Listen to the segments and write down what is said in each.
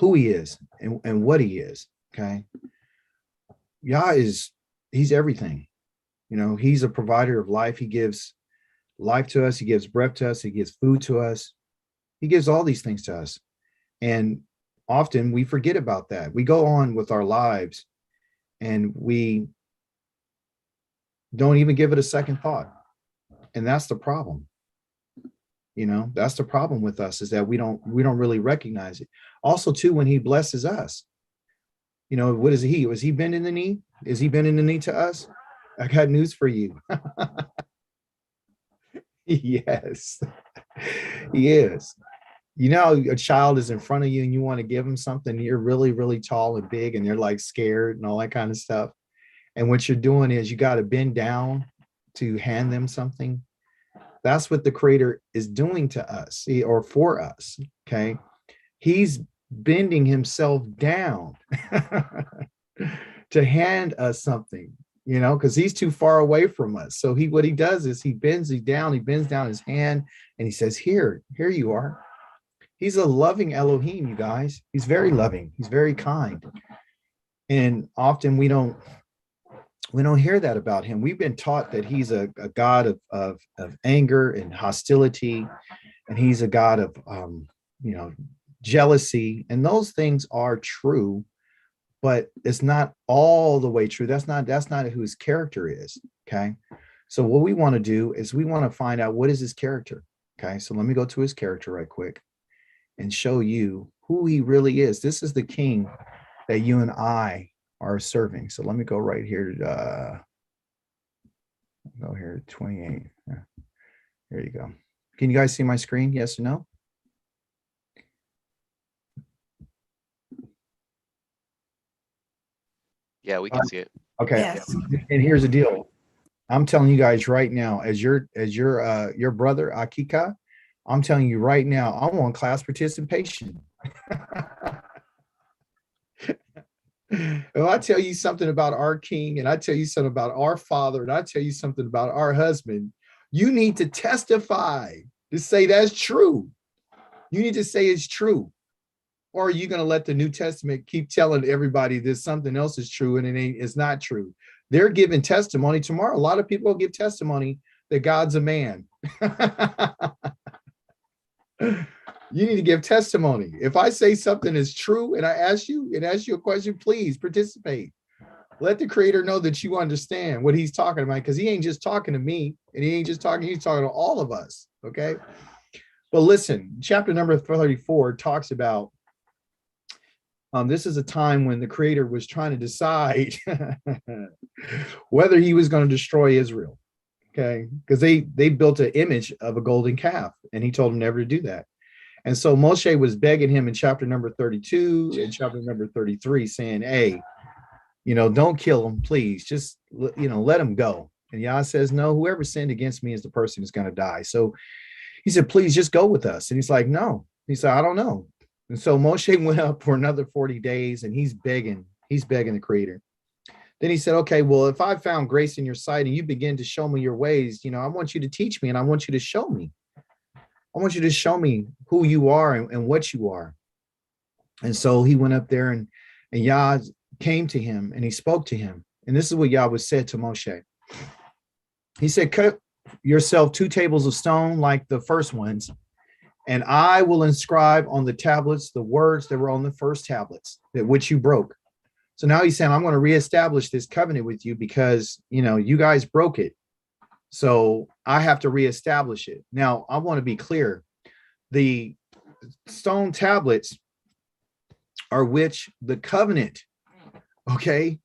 who he is and what he is. Okay. Yah he's everything. You know, he's a provider of life. He gives life to us. He gives breath to us. He gives food to us. He gives all these things to us. And often we forget about that. We go on with our lives and we don't even give it a second thought. And that's the problem. You know, that's the problem with us, is that we don't really recognize it. Also, too, when he blesses us, you know, what is he? Was he bending the knee? Is he bending the knee to us? I got news for you. Yes, he is. You know, a child is in front of you and you want to give them something. You're really, really tall and big and they're like scared and all that kind of stuff. And what you're doing is you got to bend down to hand them something. That's what the Creator is doing to us, or for us. Okay. He's bending himself down to hand us something, you know, because he's too far away from us. So what he does is he bends down his hand and he says, here you are. He's a loving Elohim, you guys. He's very loving. He's very kind. And often we don't hear that about him. We've been taught that he's a God of anger and hostility, and he's a God of you know, jealousy. And those things are true, but it's not all the way true. That's not who his character is. Okay. So what we want to do is we want to find out, what is his character? Okay. So let me go to his character right quick and show you who he really is. This is the king that you and I are serving. So let me go right here. Go here, 28. Yeah. There you go. Can you guys see my screen? Yes or no? Yeah, we can see it. Okay. Yes. And here's the deal. I'm telling you guys right now, as your brother ACHI'KA, I'm telling you right now, I want class participation. If I tell you something about our king, and I tell you something about our father, and I tell you something about our husband, you need to testify to say that's true. You need to say it's true. Or are you going to let the New Testament keep telling everybody that something else is true and it's not true? They're giving testimony tomorrow. A lot of people will give testimony that God's a man. You need to give testimony. If I say something is true and I ask you a question, please participate. Let the Creator know that you understand what he's talking about, because he ain't just talking to me, and he's talking to all of us. Okay. But listen, chapter number 34 talks about this is a time when the Creator was trying to decide whether he was going to destroy Israel. Okay. Because they built an image of a golden calf, and he told them never to do that. And so Moshe was begging him in chapter number 32 and chapter number 33, saying, hey, you know, don't kill him, please. Just, you know, let him go. And Yah says, no, whoever sinned against me is the person who's going to die. So he said, please just go with us. And he's like, no. He said, I don't know. And so Moshe went up for another 40 days and he's begging the Creator. Then he said, okay, well, if I found grace in your sight and you begin to show me your ways, you know, I want you to teach me and I want you to show me. I want you to show me who you are and what you are. And so he went up there and Yah came to him and he spoke to him. And this is what Yah was said to Moshe. He said, cut yourself 2 tables of stone like the first ones, and I will inscribe on the tablets the words that were on the first tablets, that which you broke. So now he's saying, I'm going to reestablish this covenant with you because, you know, you guys broke it. So I have to reestablish it. Now, I want to be clear. The stone tablets are which the covenant. Okay.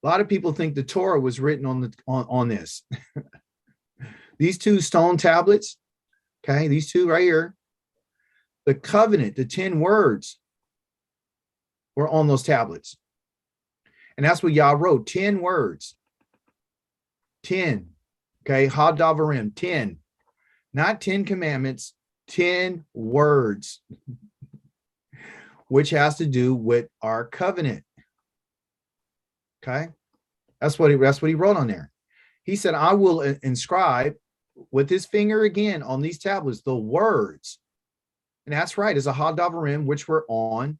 A lot of people think the Torah was written on this. These 2 stone tablets, okay, these 2 right here, the covenant, the 10 words were on those tablets. And that's what Yah wrote, 10 words. 10. Okay, Hadavarim, 10. Not 10 commandments, 10 words, which has to do with our covenant. Okay, that's what he wrote on there. He said, I will inscribe with his finger again on these tablets the words. And that's right, it's a Hadavarim, which were on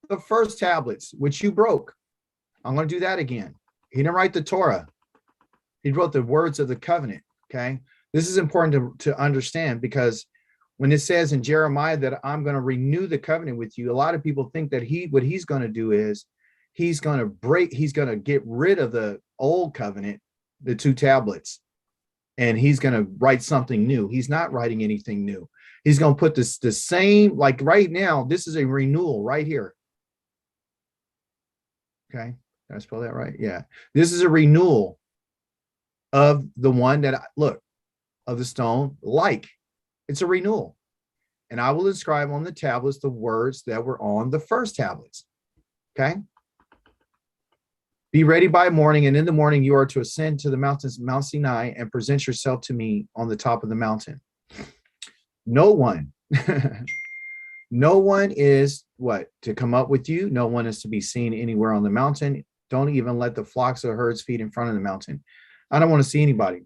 the first tablets, which you broke. I'm going to do that again. He didn't write the Torah. He wrote the words of the covenant. Okay. This is important to understand, because when it says in Jeremiah that I'm going to renew the covenant with you, a lot of people think that what he's going to do is he's going to get rid of the old covenant, the 2 tablets, and he's going to write something new. He's not writing anything new. He's going to put the same, like right now, this is a renewal right here. Okay. Did I spell that right? Yeah. This is a renewal of the one that look, of the stone, like it's a renewal. And I will inscribe on the tablets the words that were on the first tablets. Okay. Be ready by morning, and in the morning you are to ascend to the mountains, Mount Sinai, and present yourself to me on the top of the mountain. No one, no one is what? To come up with you. No one is to be seen anywhere on the mountain. Don't even let the flocks or herds feed in front of the mountain. I don't want to see anybody.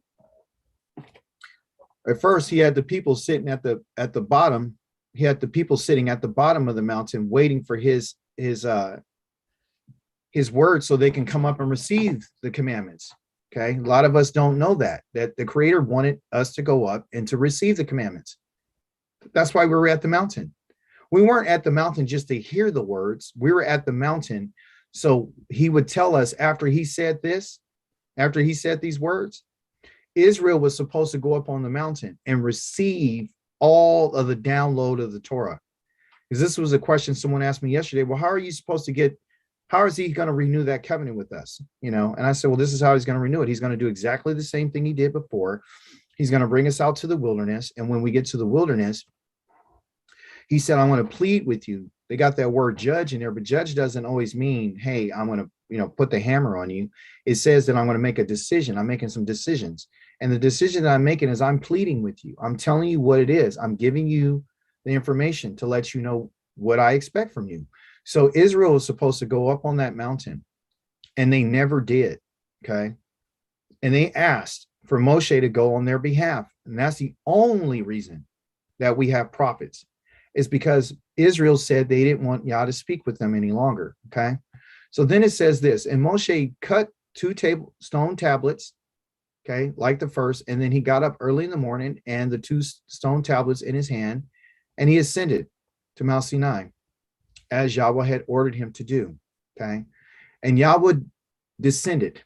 At first, he had the people sitting at the bottom. He had the people sitting at the bottom of the mountain, waiting for his word, so they can come up and receive the commandments. Okay, a lot of us don't know that the Creator wanted us to go up and to receive the commandments. That's why we were at the mountain. We weren't at the mountain just to hear the words. We were at the mountain so he would tell us after he said this, after he said these words, Israel was supposed to go up on the mountain and receive all of the download of the Torah. Because this was a question someone asked me yesterday. Well, how are you supposed to get, how is he going to renew that covenant with us? You know, and I said, well, this is how he's going to renew it. He's going to do exactly the same thing he did before. He's going to bring us out to the wilderness. And when we get to the wilderness, he said, I want to plead with you. They got that word judge in there, but judge doesn't always mean, hey, I'm going to, put the hammer on you. It says that I'm going to make a decision. I'm making some decisions. And the decision that I'm making is I'm pleading with you. I'm telling you what it is. I'm giving you the information to let you know what I expect from you. So Israel was supposed to go up on that mountain, and they never did. Okay. And they asked for Moshe to go on their behalf. And that's the only reason that we have prophets, is because Israel said they didn't want Yah to speak with them any longer. Okay. So then it says this, and Moshe cut 2 stone tablets, okay, like the first, and then he got up early in the morning and the 2 stone tablets in his hand, and he ascended to Mount Sinai as Yahweh had ordered him to do. Okay. And Yahweh descended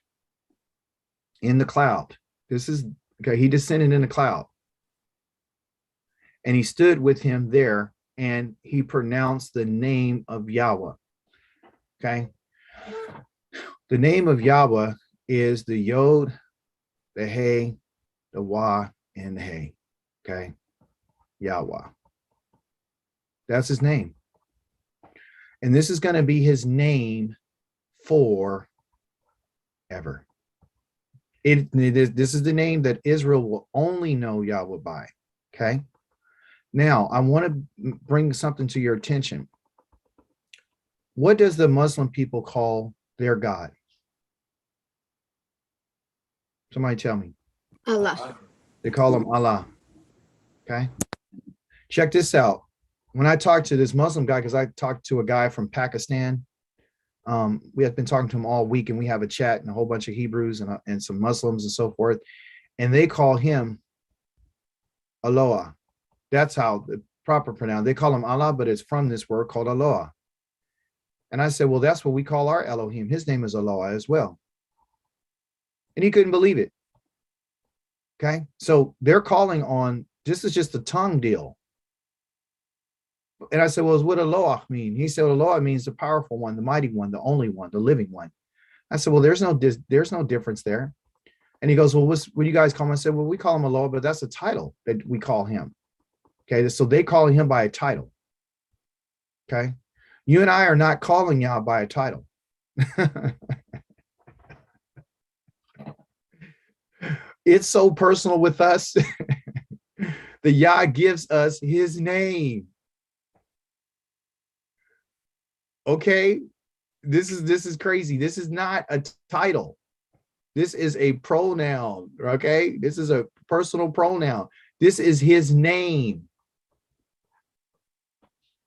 in the cloud. This is, okay, he descended in the cloud. And he stood with him there, and he pronounced the name of Yahweh. Okay. The name of Yahweh is the Yod, the Hey, the Wah, and the Hey. Okay. Yahweh. That's his name. And this is going to be his name forever. This is the name that Israel will only know Yahweh by. Okay. Now, I want to bring something to your attention. What does the Muslim people call their God? Somebody tell me. Allah. They call him Allah. Okay. Check this out. When I talked to this Muslim guy, because I talked to a guy from Pakistan, we have been talking to him all week, and we have a chat and a whole bunch of Hebrews and some Muslims and so forth. And they call him Aloha. That's how the proper pronoun. They call him Allah, but it's from this word called Aloha. And I said, well, that's what we call our Elohim. His name is Aloha as well. And he couldn't believe it. Okay. So they're calling on, this is just a tongue deal. And I said, well, what Aloha mean? He said, Aloha means the powerful one, the mighty one, the only one, the living one. I said, well, there's no difference there. And he goes, well, what do you guys call him? I said, well, we call him Aloha, but that's a title that we call him. Okay. So they call him by a title. Okay. You and I are not calling Yah by a title. It's so personal with us. The Yah gives us his name. Okay. This is crazy. This is not a title. This is a pronoun. Okay. This is a personal pronoun. This is his name.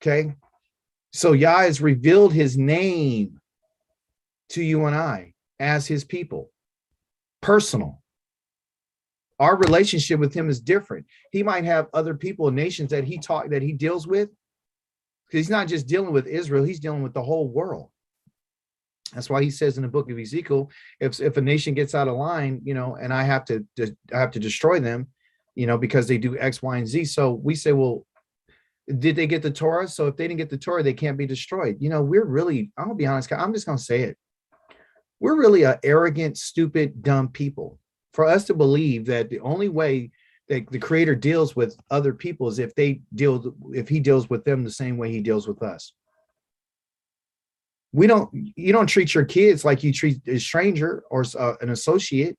Okay. So Yah has revealed his name to you and I as his people, personal. Our relationship with him is different. He might have other people and nations that he deals with. He's not just dealing with Israel, he's dealing with the whole world. That's why he says in the book of Ezekiel, if a nation gets out of line, and I have to destroy them, because they do X, Y, and Z. So we say, well, did they get the Torah? So if they didn't get the Torah, they can't be destroyed. We're really, I'm gonna be honest, I'm just gonna say it. We're really an arrogant, stupid, dumb people. For us to believe that the only way that the Creator deals with other people is if he deals with them the same way he deals with us. You don't treat your kids like you treat a stranger or an associate.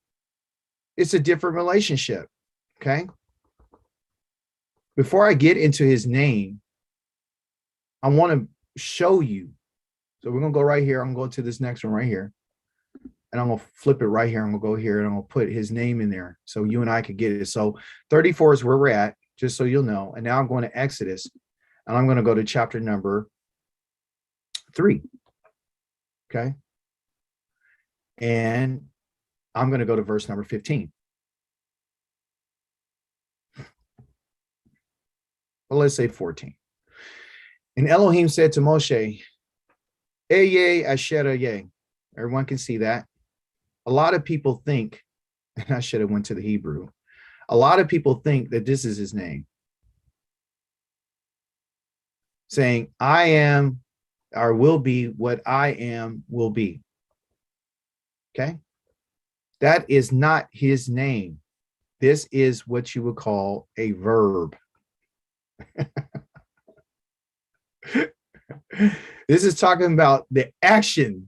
It's a different relationship. Okay. Before I get into his name, I want to show you. So we're going to go right here. I'm going to go to this next one right here. And I'm going to flip it right here. I'm going to go here and I'm going to put his name in there so you and I could get it. So 34 is where we're at, just so you'll know. And now I'm going to Exodus and I'm going to go to chapter number 3. Okay. And I'm going to go to verse number 15. Well, let's say 14. And Elohim said to Moshe, Eye Asher Ye. Everyone can see that. A lot of people think, and I should have went to the Hebrew. A lot of people think that this is his name. Saying, I am or will be what I am will be. Okay. That is not his name. This is what you would call a verb. This is talking about the action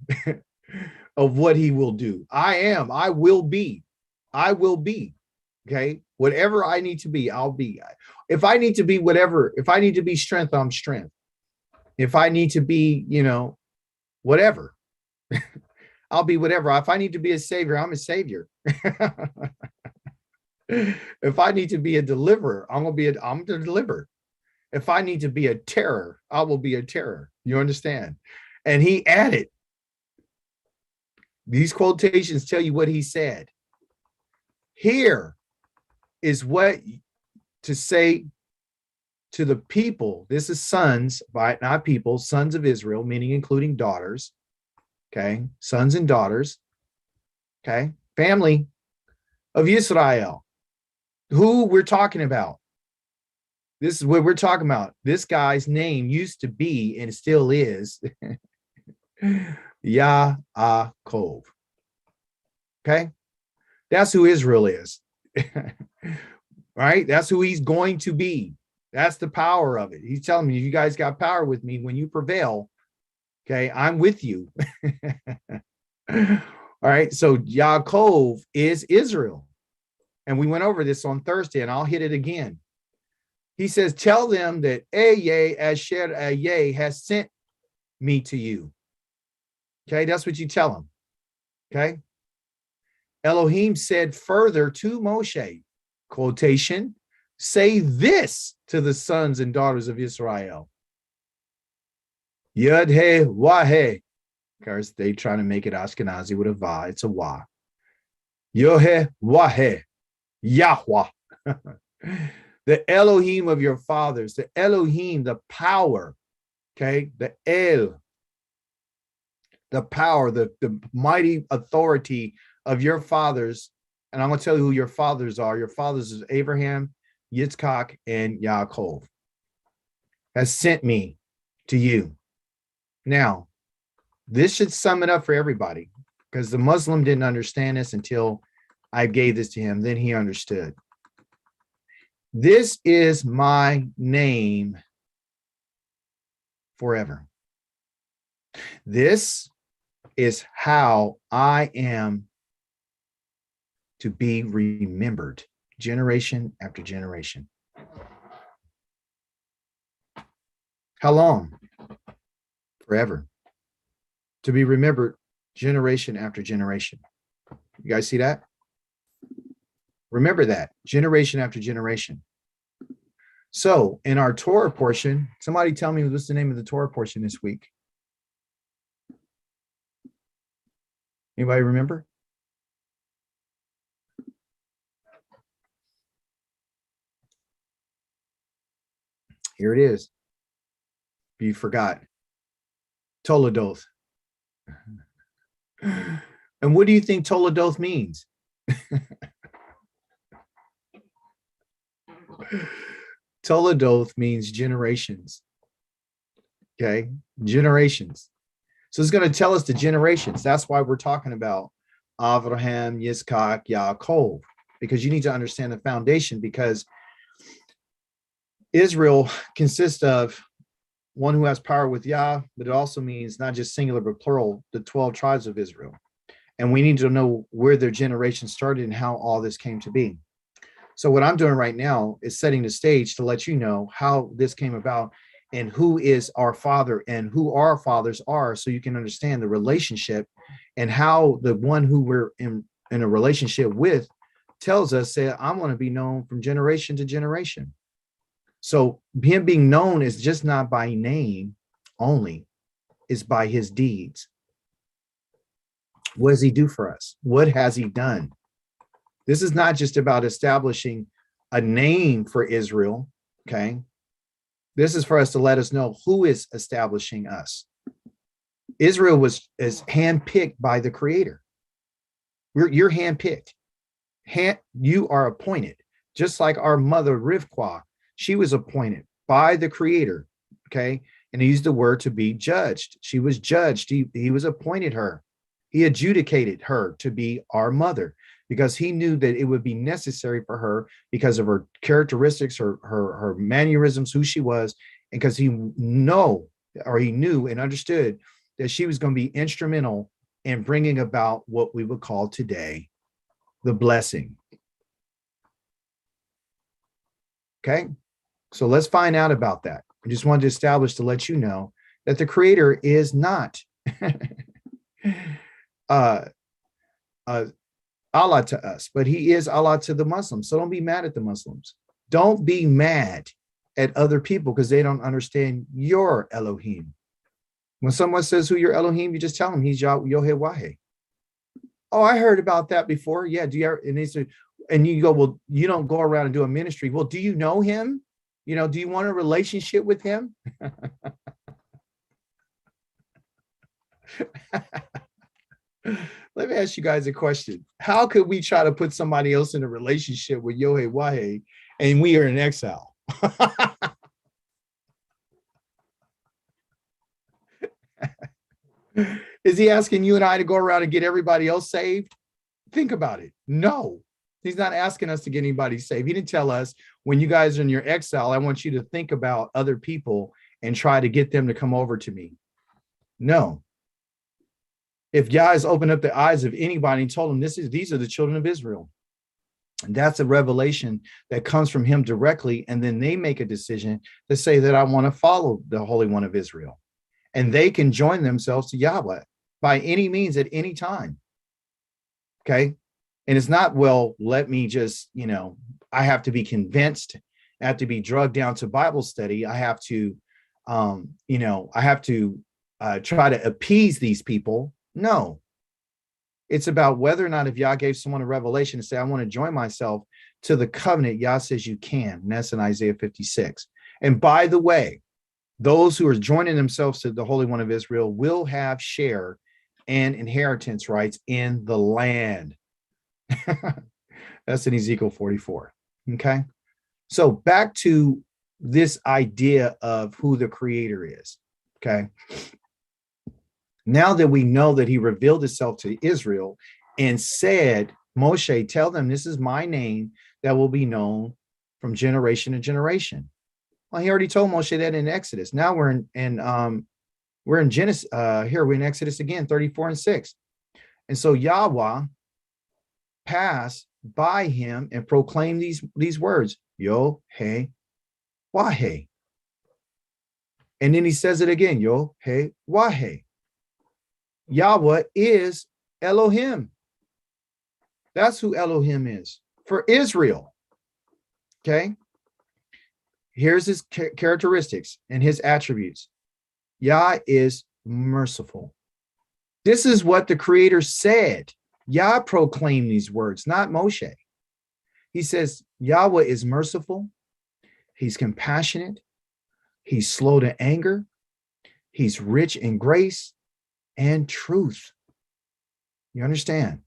of what he will do. I will be. Okay. Whatever I need to be, I'll be. If I need to be whatever, if I need to be strength, I'm strength. If I need to be, whatever, I'll be whatever. If I need to be a savior, I'm a savior. If I need to be a deliverer, I'm to deliver. If I need to be a terror, I will be a terror. You understand? And he added, these quotations tell you what he said. Here is what to say to the people. This is sons, not people, sons of Israel, meaning including daughters. Okay. Sons and daughters. Okay. Family of Israel. Who we're talking about. This is what we're talking about. This guy's name used to be, and it still is, Yaakov. Okay. That's who Israel is. Right? That's who he's going to be. That's the power of it. He's telling me, you guys got power with me when you prevail. Okay, I'm with you. All right, so Yaakov is Israel. And we went over this on Thursday, and I'll hit it again. He says, tell them that Eye Asher Eye has sent me to you. Okay, that's what you tell him. Okay. Elohim said further to Moshe, quotation, say this to the sons and daughters of Israel. Yud he wah he. Of course, they trying to make it Ashkenazi with a va. It's a wa. Yod he wah he. Yahweh. The Elohim of your fathers. The Elohim, the power. Okay. The El. The power, the mighty authority of your fathers. And I'm going to tell you who your fathers are. Your fathers is Abraham, Yitzchak, and Yaakov. Has sent me to you. Now, this should sum it up for everybody, because the Muslim didn't understand this until I gave this to him. Then he understood. This is my name forever. This is how I am to be remembered generation after generation. How long? Forever. To be remembered generation after generation. You guys see that? Remember that, generation after generation. So in our Torah portion, somebody tell me what's the name of the Torah portion this week. Anybody remember? Here it is. You forgot. Toledoth. And what do you think Toledoth means? Toledoth means generations. Okay, generations. So it's going to tell us the generations. That's why we're talking about Abraham, Yitzchak, Yaakov, because you need to understand the foundation, because Israel consists of one who has power with Yah, but it also means not just singular, but plural, the 12 tribes of Israel. And we need to know where their generation started and how all this came to be. So what I'm doing right now is setting the stage to let you know how this came about and who is our father and who our fathers are, so you can understand the relationship and how the one who we're in a relationship with tells us that I want to be known from generation to generation. So him being known is just not by name only, it's by his deeds. What does he do for us? What has he done? This is not just about establishing a name for Israel, okay? This is for us to let us know who is establishing us. Israel is handpicked by the Creator. You're handpicked. You are appointed, just like our mother Rivka. She was appointed by the Creator, okay? And he used the word to be judged. She was judged. He was appointed her. He adjudicated her to be our mother, because he knew that it would be necessary for her because of her characteristics, her mannerisms, who she was, and because he knew and understood that she was going to be instrumental in bringing about what we would call today the blessing. Okay, so let's find out about that. I just wanted to establish to let you know that the Creator is not Allah to us, but he is Allah to the Muslims. So don't be mad at the Muslims. Don't be mad at other people because they don't understand your Elohim. When someone says who your Elohim, you just tell them he's Yohe. Oh, I heard about that before. Yeah, do you ever, and they say, and you go, well, you don't go around and do a ministry. Well, do you know him? You know, do you want a relationship with him? Let me ask you guys a question. How could we try to put somebody else in a relationship with Yohe and we are in exile? Is he asking you and I to go around and get everybody else saved? Think about it. No, he's not asking us to get anybody saved. He didn't tell us, when you guys are in your exile, I want you to think about other people and try to get them to come over to me. No. If Yah has opened up the eyes of anybody and told them these are the children of Israel, and that's a revelation that comes from him directly, and then they make a decision to say that I want to follow the Holy One of Israel, and they can join themselves to Yahweh by any means at any time. Okay, and it's not, well, let me just, I have to be convinced, I have to be drugged down to Bible study, I have to try to appease these people. No, it's about whether or not, if Yah gave someone a revelation and say, I want to join myself to the covenant, Yah says you can. And that's in Isaiah 56. And by the way, those who are joining themselves to the Holy One of Israel will have share and inheritance rights in the land. That's in Ezekiel 44. Okay. So back to this idea of who the Creator is. Okay. Now that we know that he revealed himself to Israel and said, Moshe, tell them this is my name that will be known from generation to generation. Well, he already told Moshe that in Exodus. Now we're in Genesis. Here we're in Exodus again, 34:6. And so Yahweh passed by him and proclaimed these words, Yo, hey, Wahe. And then he says it again, Yo, hey, Wahe. Yahweh is Elohim. That's who Elohim is for Israel. Okay. Here's his characteristics and his attributes. Yah is merciful. This is what the creator said. Yah proclaimed these words, not Moshe. He says, Yahweh is merciful. He's compassionate. He's slow to anger. He's rich in grace and truth. You understand?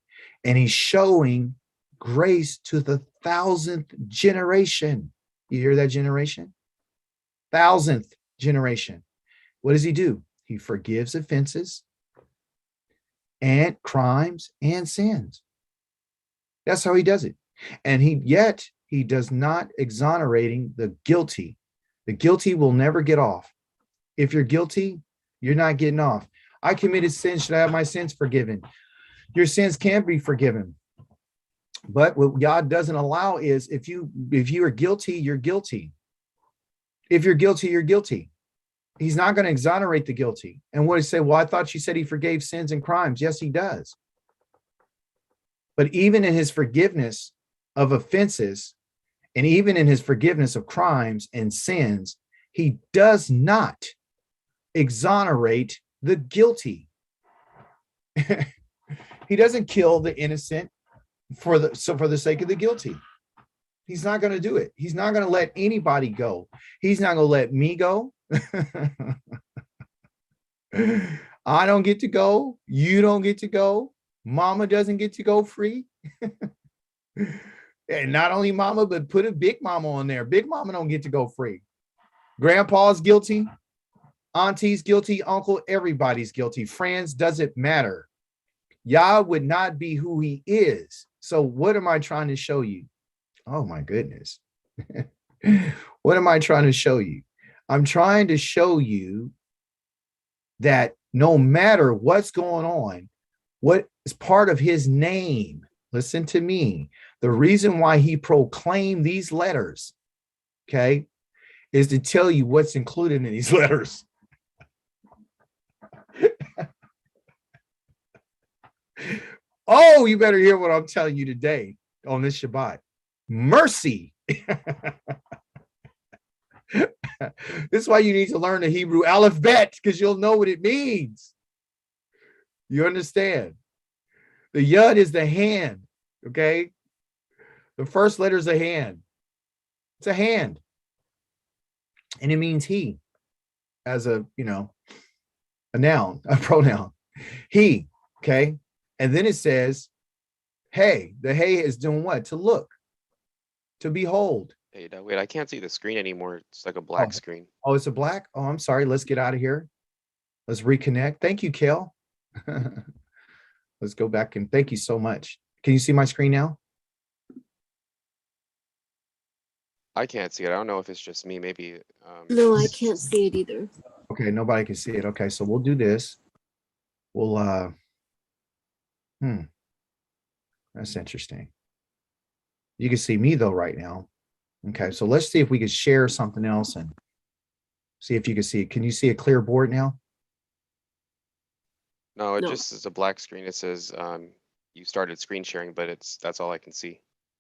And he's showing grace to the 1,000th generation. You hear that generation? 1,000th generation. What does he do? He forgives offenses and crimes and sins. That's how he does it. And he does not exonerating the guilty. The guilty will never get off. If you're guilty, you're not getting off. I committed sin. Should I have my sins forgiven? Your sins can be forgiven. But what God doesn't allow is if you are guilty, you're guilty. If you're guilty, you're guilty. He's not going to exonerate the guilty. And what he say? Well, I thought you said he forgave sins and crimes. Yes, he does. But even in his forgiveness of offenses, and even in his forgiveness of crimes and sins, he does not exonerate the guilty. He doesn't kill the innocent for the sake of the guilty. He's not going to do it. He's not going to let anybody go. He's not going to let me go. I don't get to go. You don't get to go. Mama doesn't get to go free. And not only mama, but put a big mama on there. Big mama don't get to go free. Grandpa's guilty. Auntie's guilty. Uncle, everybody's guilty. Friends, doesn't matter. Yah would not be who he is. So what am I trying to show you? Oh my goodness. What am I trying to show you? I'm trying to show you that no matter what's going on, what is part of his name, listen to me, the reason why he proclaimed these letters, okay, is to tell you what's included in these letters. Oh, you better hear what I'm telling you today on this Shabbat. Mercy. This is why you need to learn the Hebrew alphabet, because you'll know what it means. You understand? The yud is the hand, okay? The first letter is a hand. It's a hand. And it means he as a noun, a pronoun. He, okay? And then it says, hey, the hey is doing what? To look, to behold. Hey, wait, I can't see the screen anymore. It's like a black screen. Oh, it's a black? Oh, I'm sorry. Let's get out of here. Let's reconnect. Thank you, Kel. Let's go back and thank you so much. Can you see my screen now? I can't see it. I don't know if it's just me. Maybe. No, I can't see it either. Okay, nobody can see it. Okay, so we'll do this. We'll that's interesting. You can see me though right now. Okay, so let's see if we could share something else and see if you can see it. Can you see a clear board now? No, it No. just is a black screen. It says you started screen sharing, but that's all I can see.